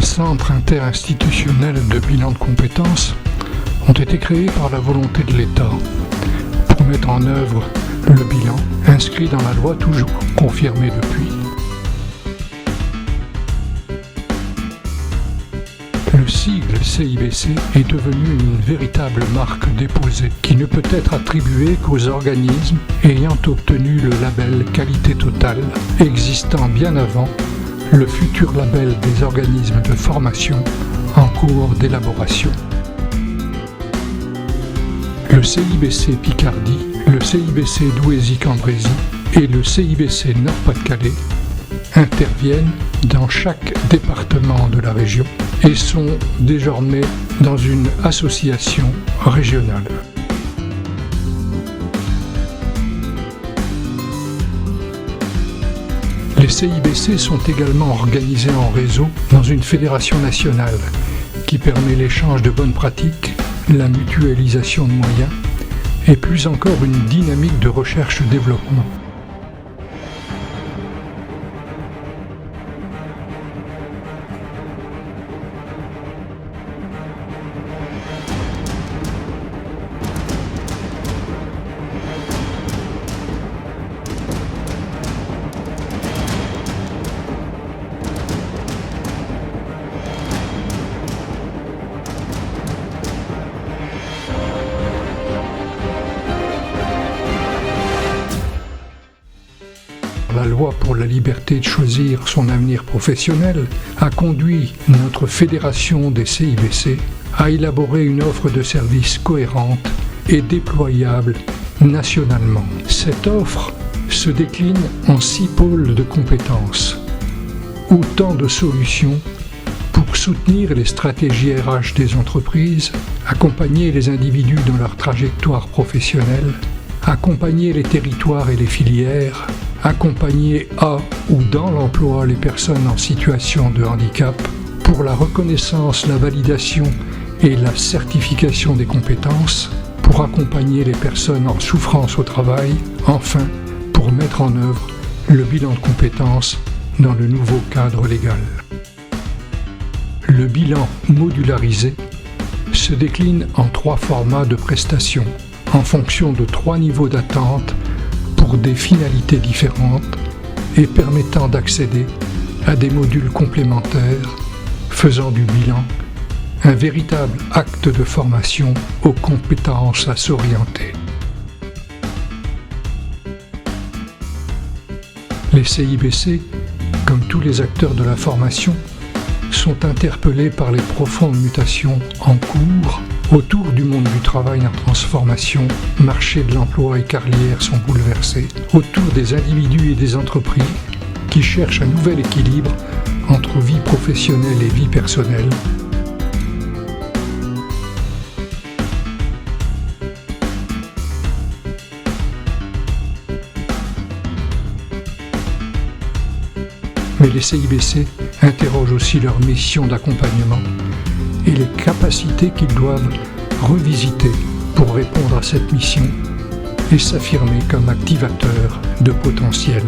centres interinstitutionnels de bilan de compétences ont été créés par la volonté de l'État pour mettre en œuvre le bilan inscrit dans la loi, toujours confirmé depuis. Le sigle CIBC est devenu une véritable marque déposée qui ne peut être attribuée qu'aux organismes ayant obtenu le label qualité totale, existant bien avant le futur label des organismes de formation en cours d'élaboration. Le CIBC Picardie, le CIBC Douaisis-Cambrésis et le CIBC Nord-Pas-de-Calais interviennent dans chaque département de la région et sont désormais dans une association régionale. Les CIBC sont également organisés en réseau dans une fédération nationale qui permet l'échange de bonnes pratiques, la mutualisation de moyens et plus encore une dynamique de recherche-développement. La loi pour la liberté de choisir son avenir professionnel a conduit notre fédération des CIBC à élaborer une offre de services cohérente et déployable nationalement. Cette offre se décline en 6 pôles de compétences, autant de solutions pour soutenir les stratégies RH des entreprises, accompagner les individus dans leur trajectoire professionnelle, accompagner les territoires et les filières, accompagner à ou dans l'emploi les personnes en situation de handicap, pour la reconnaissance, la validation et la certification des compétences, pour accompagner les personnes en souffrance au travail, enfin pour mettre en œuvre le bilan de compétences dans le nouveau cadre légal. Le bilan modularisé se décline en 3 formats de prestations, en fonction de 3 niveaux d'attente pour des finalités différentes et permettant d'accéder à des modules complémentaires faisant du bilan un véritable acte de formation aux compétences à s'orienter. Les CIBC, comme tous les acteurs de la formation, sont interpellés par les profondes mutations en cours autour du monde du travail en transformation. Marché de l'emploi et carrière sont bouleversés, autour des individus et des entreprises qui cherchent un nouvel équilibre entre vie professionnelle et vie personnelle. Mais les CIBC interrogent aussi leur mission d'accompagnement et les capacités qu'ils doivent revisiter pour répondre à cette mission et s'affirmer comme activateurs de potentiel.